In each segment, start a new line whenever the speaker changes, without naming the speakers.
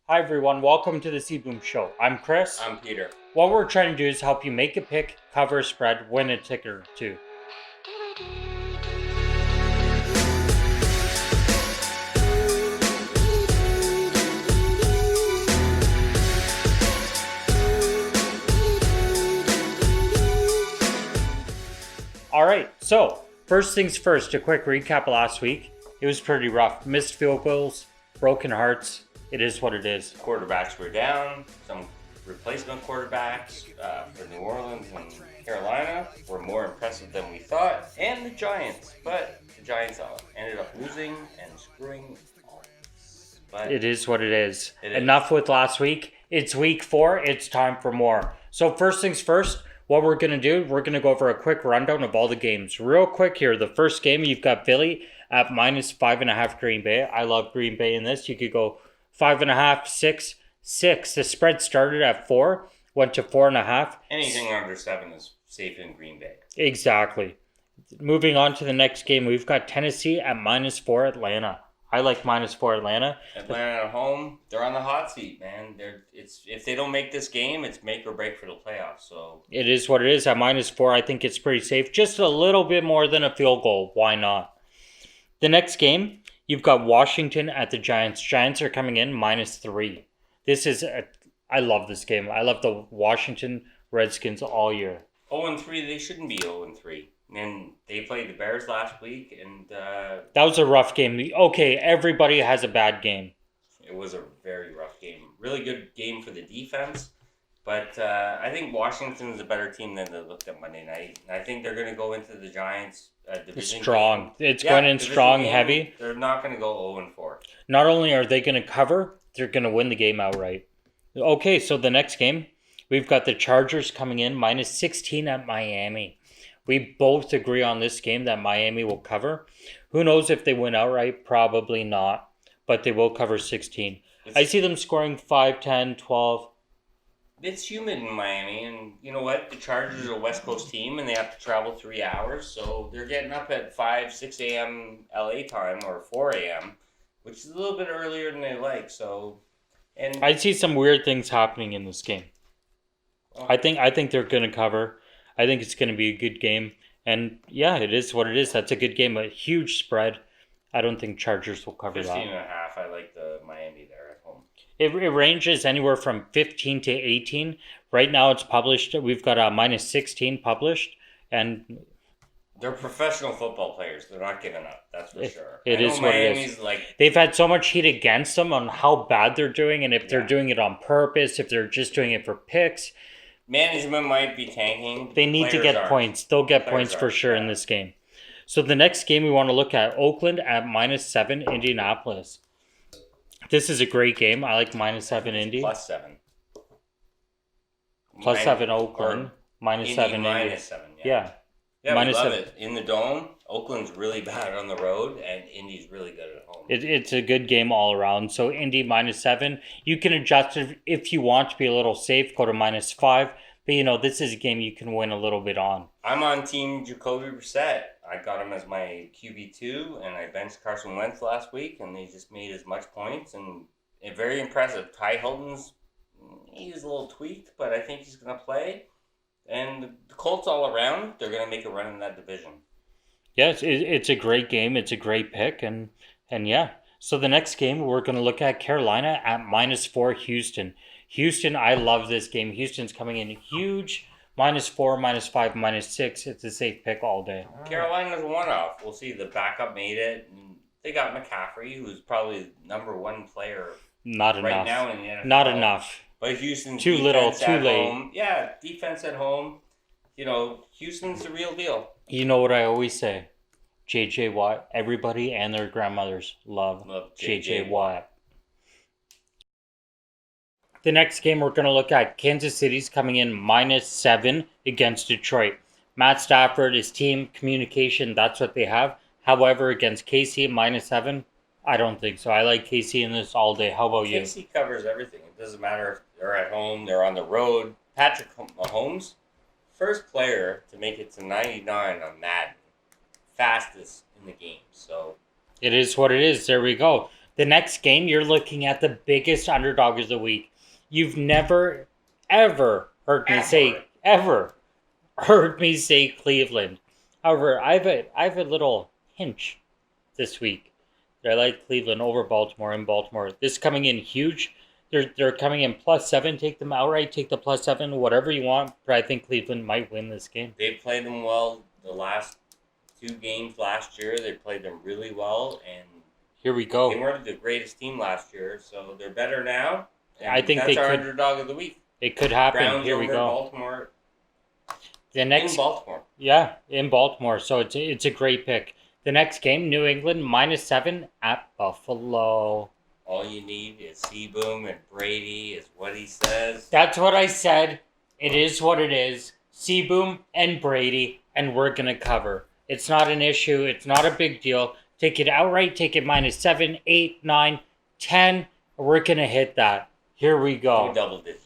Hi everyone, welcome to the CBoom Show. I'm Chris.
I'm Peter.
What we're trying to do is help you make a pick, cover a spread, win a ticket or two. Alright, so first things first, a quick recap of last week. It was pretty rough. Missed field goals, broken hearts. It is what it is.
Quarterbacks were down. Some replacement quarterbacks for New Orleans and Carolina were more impressive than we thought. And the Giants. But the Giants ended up losing and screwing all of us. But
it is what it is. Enough with last week. It's week 4. It's time for more. So first things first, what we're going to do, we're going to go over a quick rundown of all the games. Real quick here, the first game, you've got Philly at -5.5 Green Bay. I love Green Bay in this. You could go 5.5, 6. The spread started at 4, went to 4.5.
Anything under 7 is safe in Green Bay.
Exactly. Moving on to the next game, we've got Tennessee at -4 Atlanta. I like -4 Atlanta.
Atlanta at home, they're on the hot seat, man. If they don't make this game, it's make or break for the playoffs. So
it is what it is. At -4, I think it's pretty safe. Just a little bit more than a field goal. Why not? The next game, you've got Washington at the Giants. Giants are coming in -3. I love this game. I love the Washington Redskins all year.
0-3, they shouldn't be 0-3. And they played the Bears last week, and
that was a rough game. Okay, everybody has a bad game.
It was a very rough game. Really good game for the defense, but I think Washington is a better team than they looked at Monday night. And I think they're going to go into the Giants division
strong.
Game.
It's going in strong,
game,
heavy.
They're not going to go 0-4.
Not only are they going to cover, they're going to win the game outright. Okay, so the next game, we've got the Chargers coming in -16 at Miami. We both agree on this game that Miami will cover. Who knows if they win outright? Probably not. But they will cover 16. I see them scoring 5, 10, 12.
It's humid in Miami. And you know what? The Chargers are a West Coast team, and they have to travel 3 hours. So they're getting up at 5, 6 a.m. LA time or 4 a.m., which is a little bit earlier than they like. And
I see some weird things happening in this game. I think they're going to cover. I think it's going to be a good game. And yeah, it is what it is. That's a good game. A huge spread. I don't think Chargers will cover
15
that.
15.5. I like the Miami there at home.
It ranges anywhere from 15 to 18. Right now it's published. We've got a -16 published. And
they're professional football players. They're not giving up. That's for sure.
It is what it is. They've had so much heat against them on how bad they're doing. And if they're doing it on purpose, if they're just doing it for picks.
Management might be tanking.
They need to get points. They'll get points for sure in this game. So the next game we want to look at, Oakland at -7, Indianapolis. This is a great game. I like -7 Indy.
+7.
+7 Oakland. -7 Indy.
-7,
yeah.
Yeah, we love it. In the Dome, Oakland's really bad on the road, and Indy's really good at home.
It's a good game all around. So Indy -7. You can adjust it if you want to be a little safe, go to -5. But, this is a game you can win a little bit on.
I'm on Team Jacoby Brissett. I got him as my QB2, and I benched Carson Wentz last week, and they just made as much points, and very impressive. Ty Hilton's, he's a little tweaked, but I think he's going to play. And the Colts all around, they're going to make a run in that division.
Yes, it's a great game. It's a great pick. And yeah. So the next game, we're going to look at Carolina at -4 Houston. Houston, I love this game. Houston's coming in huge. -4, -5, -6. It's a safe pick all day.
Carolina's a one-off. We'll see. The backup made it. And they got McCaffrey, who's probably #1 player
Not
right
enough.
now in the NFL.
Not enough.
But Houston's
too little, too late.
Home, yeah, defense at home. Houston's the real deal.
You know what I always say? J.J. Watt. Everybody and their grandmothers love J.J. Watt. The next game we're going to look at, Kansas City's coming in -7 against Detroit. Matt Stafford, his team, communication, that's what they have. However, against KC -7, I don't think so. I like KC in this all day. How about you?
KC covers everything. It doesn't matter if they're at home, they're on the road. Patrick Mahomes, first player to make it to 99 on Madden. Fastest in the game. So
it is what it is. There we go. The next game, you're looking at the biggest underdog of the week. You've never, ever heard me say Cleveland. However, I have a little hinge this week. I like Cleveland over Baltimore in Baltimore. This coming in huge. They're coming in +7. Take them outright. Take the +7. Whatever you want. But I think Cleveland might win this game.
They played them well the last 2 games last year. They played them really well, and
here we go.
They weren't the greatest team last year, so they're better now.
I think
that's our underdog of the week.
It could happen.
Browns
here we go.
Baltimore.
In Baltimore. Yeah, in Baltimore. So it's a great pick. The next game, New England -7 at Buffalo.
All you need is CBoom and Brady is what he says.
That's what I said. It is what it is. CBoom and Brady, and we're going to cover. It's not an issue. It's not a big deal. Take it outright. Take it -7, 8, 9, 10. We're going to hit that. Here we go.
Double digits.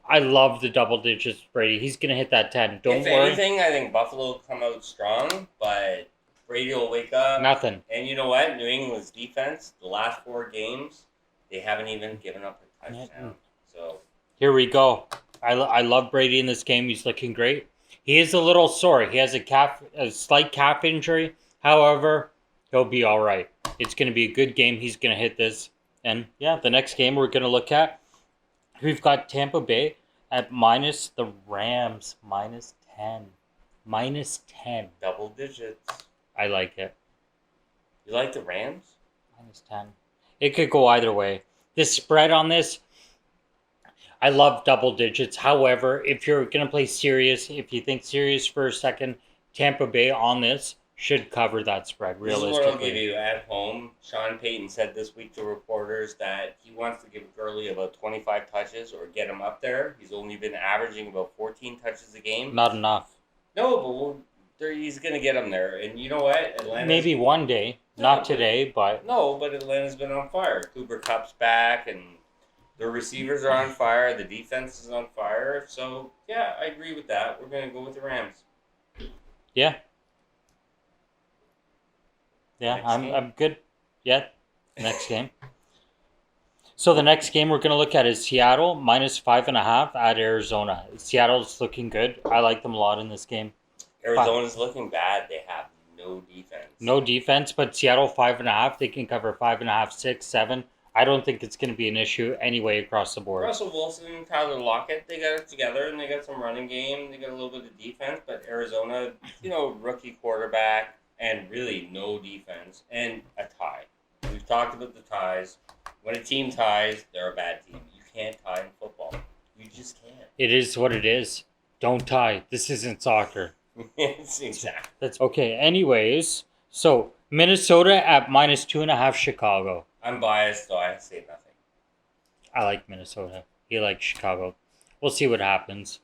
I love the double digits, Brady. He's going to hit that 10. Don't worry.
If anything, I think Buffalo will come out strong, but Brady will wake up.
Nothing.
And you know what? New England's defense, the last 4 games, they haven't even given up a touchdown. So
here we go. I love Brady in this game. He's looking great. He is a little sore. He has a slight calf injury. However, he'll be all right. It's going to be a good game. He's going to hit this. And yeah, the next game we're going to look at, we've got Tampa Bay at the Rams -10. -10.
Double digits.
I like it.
You like the Rams?
-10. It could go either way. The spread on this, I love double digits. However, if you're going to play serious, if you think serious for a second, Tampa Bay on this should cover that spread realistically.
This is what I'll give you at home. Sean Payton said this week to reporters that he wants to give Gurley about 25 touches or get him up there. He's only been averaging about 14 touches a game.
Not enough.
No, but he's going to get him there. And you know what? Atlanta's
maybe one day. Not today, but...
No, but Atlanta's been on fire. Cooper Kupp's back, and the receivers are on fire. The defense is on fire. So, yeah, I agree with that. We're going to go with the Rams.
Yeah. Yeah, I'm good. Yeah, next game. So the next game we're going to look at is Seattle -5.5 at Arizona. Seattle's looking good. I like them a lot in this game.
Arizona's looking bad. They have no defense.
No defense, but Seattle 5.5. They can cover 5.5, 6, 7. I don't think it's going to be an issue anyway across the board.
Russell Wilson, Tyler Lockett, they got it together, and they got some running game. They got a little bit of defense, but Arizona, rookie quarterback, and really no defense, and a tie. We've talked about the ties. When a team ties, they're a bad team. You can't tie in football. You just can't.
It is what it is. Don't tie. This isn't soccer.
It's exactly.
That's okay. Anyways, so Minnesota at -2.5 Chicago.
I'm biased, so I say nothing.
I like Minnesota. He likes Chicago. We'll see what happens.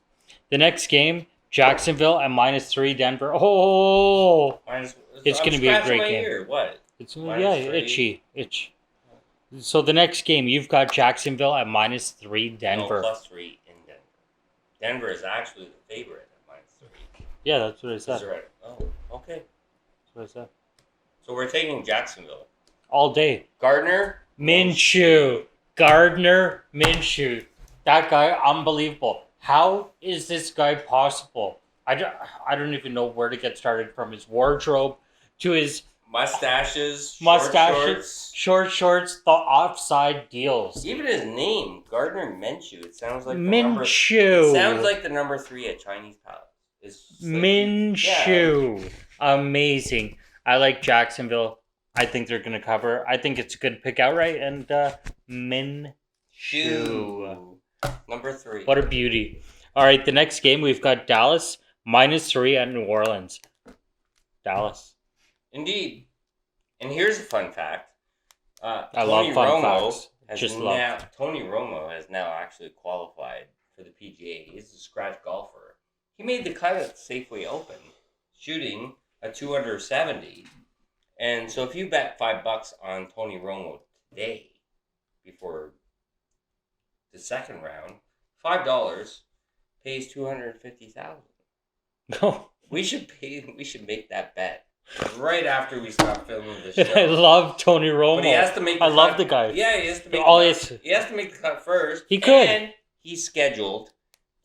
The next game, Jacksonville at -3 Denver. Oh, it's going to be a great game.
Ear. What?
It's itchy. So the next game, you've got Jacksonville at -3 Denver.
No, +3 in Denver. Denver is actually the favorite at -3.
Yeah, that's what I said.
Right. Oh, okay.
That's what I said.
So we're taking Jacksonville.
All day.
Gardner
Minshew. That guy, unbelievable. How is this guy possible? I don't even know where to get started, from his wardrobe to his
mustaches,
short shorts, the offside deals.
Even his name, Gardner Minshew. It sounds like
Minshew.
It sounds like the number 3 at Chinese Palace.
Minshew. Yeah. Amazing. I like Jacksonville. I think they're going to cover. I think it's a good pick outright. And Minshew.
Number 3.
What a beauty. All right, the next game, we've got Dallas -3 at New Orleans. Dallas.
Indeed. And here's a fun fact.
I love fun facts.
Tony Romo has now actually qualified for the PGA. He's a scratch golfer. He made the cut at Safeway Open, shooting a 270. And so if you bet $5 on Tony Romo today, before the second round, $5 pays $250,000.
Oh.
We should make that bet right after we stopped filming the show.
I love Tony Romo.
But he has to make the
I
cut.
love the guy.
Yeah, he has to make he has to make the cut first.
He could.
And he's scheduled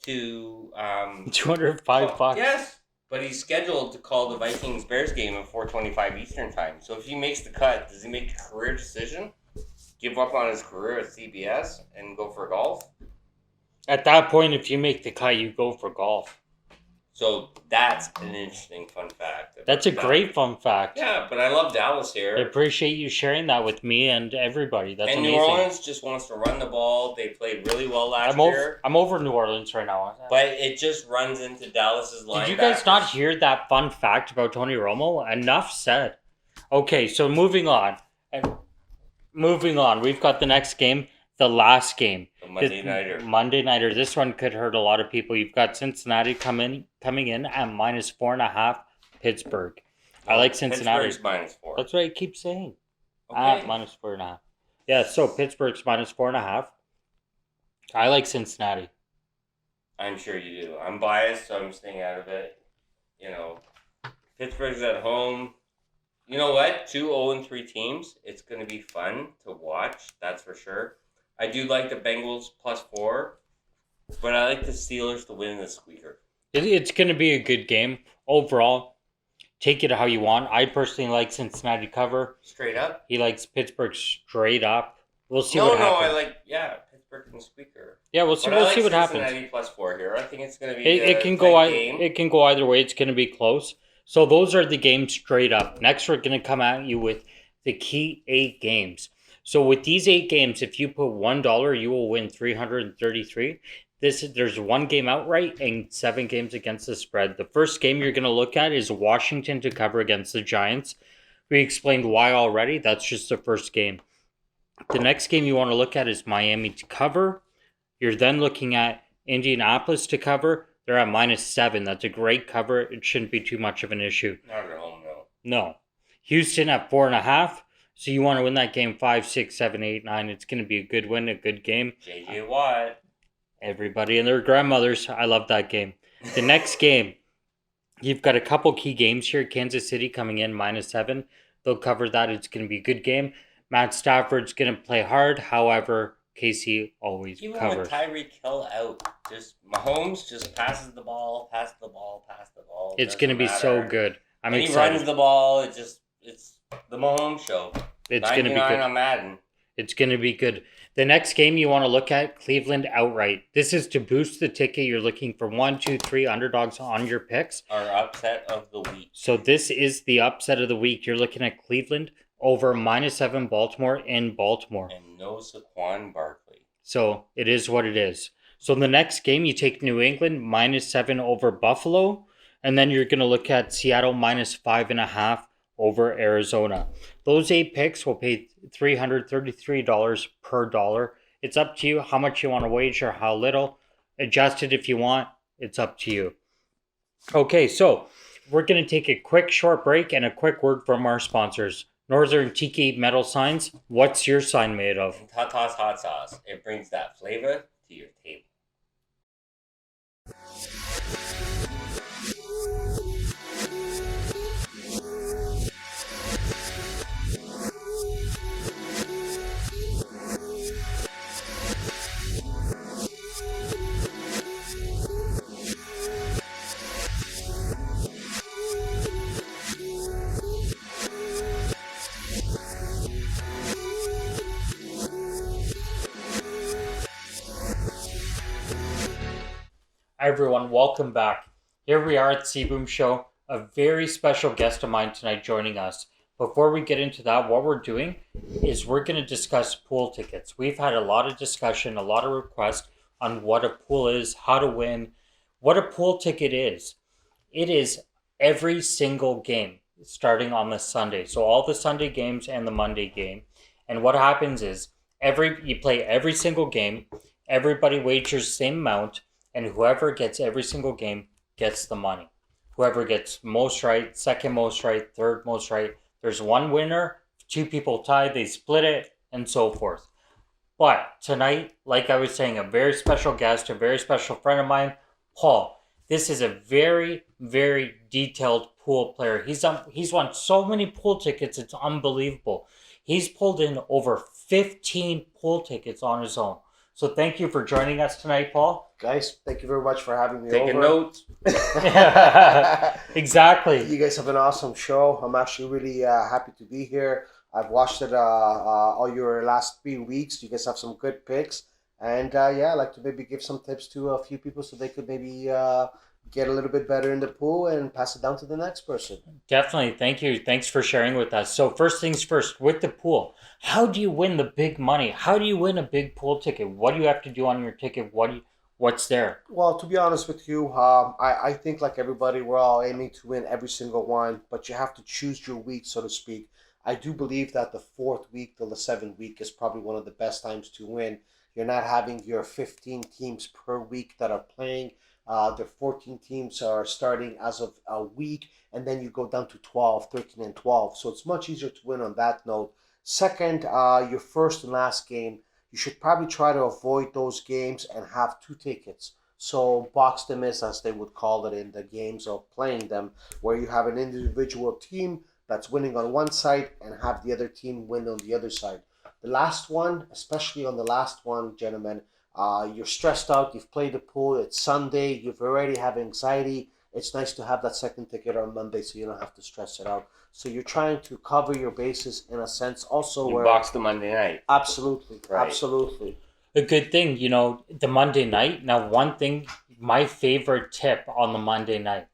to
$205.
Yes. But he's scheduled to call the Vikings-Bears game at 4:25 Eastern time. So if he makes the cut, does he make a career decision? Give up on his career at CBS and go for golf?
At that point, if you make the cut, you go for golf.
So that's an interesting fun fact.
That's a great fun fact.
Yeah, but I love Dallas here.
I appreciate you sharing that with me and everybody. That's amazing.
And New Orleans just wants to run the ball. They played really well last year.
I'm over New Orleans right now.
But it just runs into Dallas's linebackers. Did
you guys not hear that fun fact about Tony Romo? Enough said. Okay, so moving on. We've got the next game, the last game.
The
Monday Nighter. This one could hurt a lot of people. You've got Cincinnati coming in at -4.5. Pittsburgh. I like Cincinnati.
Pittsburgh's -4.
That's what I keep saying.
Okay.
At -4.5. Yeah, so Pittsburgh's -4.5. I like Cincinnati.
I'm sure you do. I'm biased, so I'm staying out of it. Pittsburgh's at home. You know what? 2 0-3 teams. It's going to be fun to watch. That's for sure. I do like the Bengals +4, but I like the Steelers to win the squeaker.
It's going to be a good game overall. Take it how you want. I personally like Cincinnati cover.
Straight up?
He likes Pittsburgh straight up. We'll see what happens.
I like, Pittsburgh and the squeaker.
Yeah, we'll see what happens.
Cincinnati +4 here. I think it's going to be
it can go either way. It's going to be close. So those are the games straight up. Next, we're going to come at you with the key 8 games. So with these 8 games, if you put $1, you will win $333. There's 1 game outright and 7 games against the spread. The first game you're going to look at is Washington to cover against the Giants. We explained why already. That's just the first game. The next game you want to look at is Miami to cover. You're then looking at Indianapolis to cover. They're at -7. That's a great cover. It shouldn't be too much of an issue.
Not at home, no.
No. Houston at 4.5. So you want to win that game 5, 6, 7, 8, 9. It's going to be a good win, a good game.
J.J. Watt.
Everybody and their grandmothers. I love that game. The next game, you've got a couple key games here. Kansas City coming in -7. They'll cover that. It's going to be a good game. Matt Stafford's going to play hard. However, KC always covers.
Even with Tyreek Hill out, Mahomes just passes the ball.
It's going to be so good. I'm excited.
He runs the ball. It's the Mahomes show.
It's going to be good.
On Madden.
It's going to be good. The next game you want to look at, Cleveland outright. This is to boost the ticket. You're looking for 1, 2, 3 underdogs on your picks.
Our upset of the week.
So this is the upset of the week. You're looking at Cleveland over -7 Baltimore in Baltimore.
And no Saquon Barkley.
So it is what it is. So the next game, you take New England -7 over Buffalo. And then you're going to look at Seattle -5.5 over Arizona. Those 8 picks will pay $333 per dollar. It's up to you how much you want to wager, how little. Adjust it if you want. It's up to you. Okay, so we're going to take a quick short break and a quick word from our sponsors. Northern Tiki Metal Signs. What's your sign made of?
Tata's hot sauce. It brings that flavor to your table.
Hi everyone, welcome back. Here we are at CBoom Show. A very special guest of mine tonight joining us. Before we get into that, what we're doing is we're going to discuss pool tickets. We've had a lot of discussion, a lot of requests on what a pool is, how to win, what a pool ticket is. It is every single game starting on the Sunday. So all the Sunday games and the Monday game. And what happens is you play every single game, everybody wagers the same amount, and whoever gets every single game gets the money. Whoever gets most right, second most right, third most right. There's one winner, 2 people tie, they split it, and so forth. But tonight, like I was saying, a very special guest, a very special friend of mine, Paul. This is a very, very detailed pool player. He's won so many pool tickets, it's unbelievable. He's pulled in over 15 pool tickets on his own. So thank you for joining us tonight, Paul.
Guys, thank you very much for having me
Taking
over.
notes.
Exactly.
You guys have an awesome show. I'm actually really happy to be here. I've watched it all your last 3 weeks. You guys have some good picks. And I'd like to maybe give some tips to a few people so they could maybe get a little bit better in the pool and pass it down to the next person.
Definitely. Thank you. Thanks for sharing with us. So first things first, with the pool, how do you win the big money? How do you win a big pool ticket? What do you have to do on your ticket? What's there?
Well, to be honest with you, I think like everybody, we're all aiming to win every single one, but you have to choose your week, so to speak. I do believe that the 4th week till the 7th week is probably one of the best times to win. You're not having your 15 teams per week that are playing. The 14 teams are starting as of a week, and then you go down to 12, 13, and 12. So it's much easier to win on that note. Second, your first and last game, you should probably try to avoid those games and have 2 tickets. So box them is, as they would call it in the games of playing them, where you have an individual team that's winning on one side and have the other team win on the other side. The last one, especially on the last one, gentlemen, you're stressed out, you've played the pool, it's Sunday, you've already have anxiety. It's nice to have that second ticket on Monday so you don't have to stress it out. So you're trying to cover your bases in a sense also
You
where...
box the Monday night.
Absolutely,
Right.
absolutely.
A good thing, the Monday night. Now, one thing, my favorite tip on the Monday night.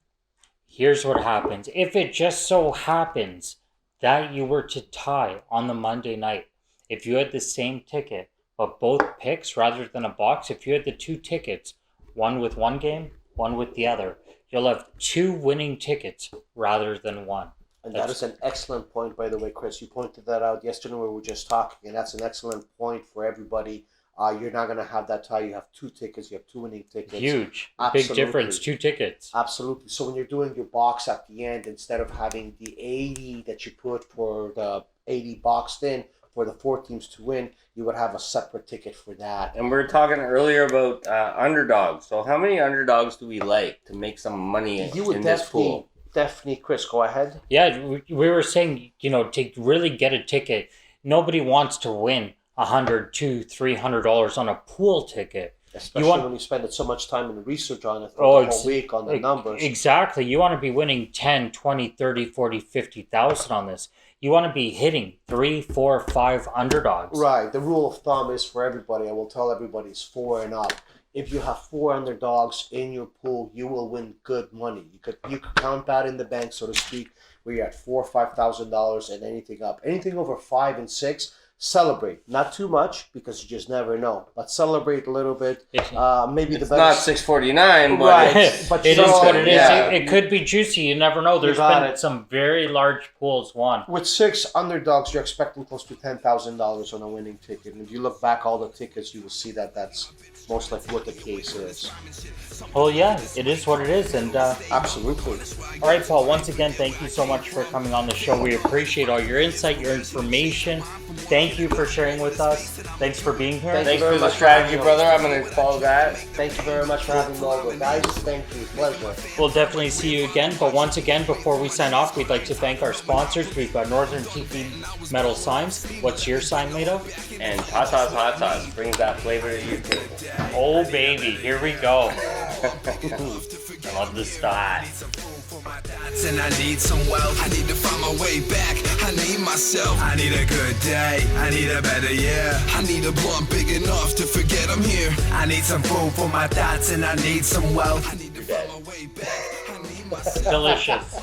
Here's what happens. If it just so happens that you were to tie on the Monday night, if you had the same ticket, but both picks rather than a box, if you had the 2 tickets, one with one game, one with the other, you'll have 2 winning tickets rather than one.
And that is an excellent point, by the way, Chris. You pointed that out yesterday when we were just talking, and that's an excellent point for everybody. You're not going to have that tie. You have 2 tickets. You have 2 winning tickets.
Huge.
Absolutely.
Big difference. 2 tickets.
Absolutely. So when you're doing your box at the end, instead of having the 80 that you put for the 80 boxed in for the 4 teams to win, you would have a separate ticket for that.
And we were talking earlier about underdogs. So how many underdogs do we like to make some money
You would
in this pool?
definitely, Chris, go ahead.
Yeah, we were saying, to really get a ticket, nobody wants to win $100, $200, $300 on a pool ticket.
Especially when you spend so much time in research on it the whole week on the numbers.
Exactly. You want to be winning 10, 20, 30, 40, 50,000 on this. You want to be hitting 3, 4, 5 underdogs.
Right. The rule of thumb is for everybody, I will tell everybody, is 4 and up. If you have 4 underdogs in your pool, you will win good money. You could count that in the bank, so to speak, where you're at $4,000 or $5,000 and anything up. Anything over 5 and 6, celebrate. Not too much, because you just never know, but celebrate a little bit. Maybe
It's
the
not
better...
$6.49, but
Right. But
It is what it is.
Yeah.
It could be juicy. You never know. There's been some very large pools won.
With 6 underdogs, you're expecting close to $10,000 on a winning ticket. And if you look back all the tickets, you will see that that's most likely what the case is.
Well, yeah, it is what it is. And
Absolutely.
all right, Paul, once again, thank you so much for coming on the show. We appreciate all your insight, your information. Thank you for sharing with us. Thanks for being here.
Thanks for the strategy, brother. I'm going to follow that.
Thank you very much for having me over. Guys, thank you. Pleasure.
We'll definitely see you again. But once again, before we sign off, we'd like to thank our sponsors. We've got Northern Tiki Metal Signs. What's your sign made of?
And Tata's Hot Sauce brings that flavor to your table.
Oh, baby. Here we go. I love this style.
And I need some wealth. I need to find my way back. I need myself. I need a good day. I need a better year. I need a blunt big enough to forget I'm here. I need some food for my thoughts and I need some wealth. I need to find my way back. I need myself.
Delicious.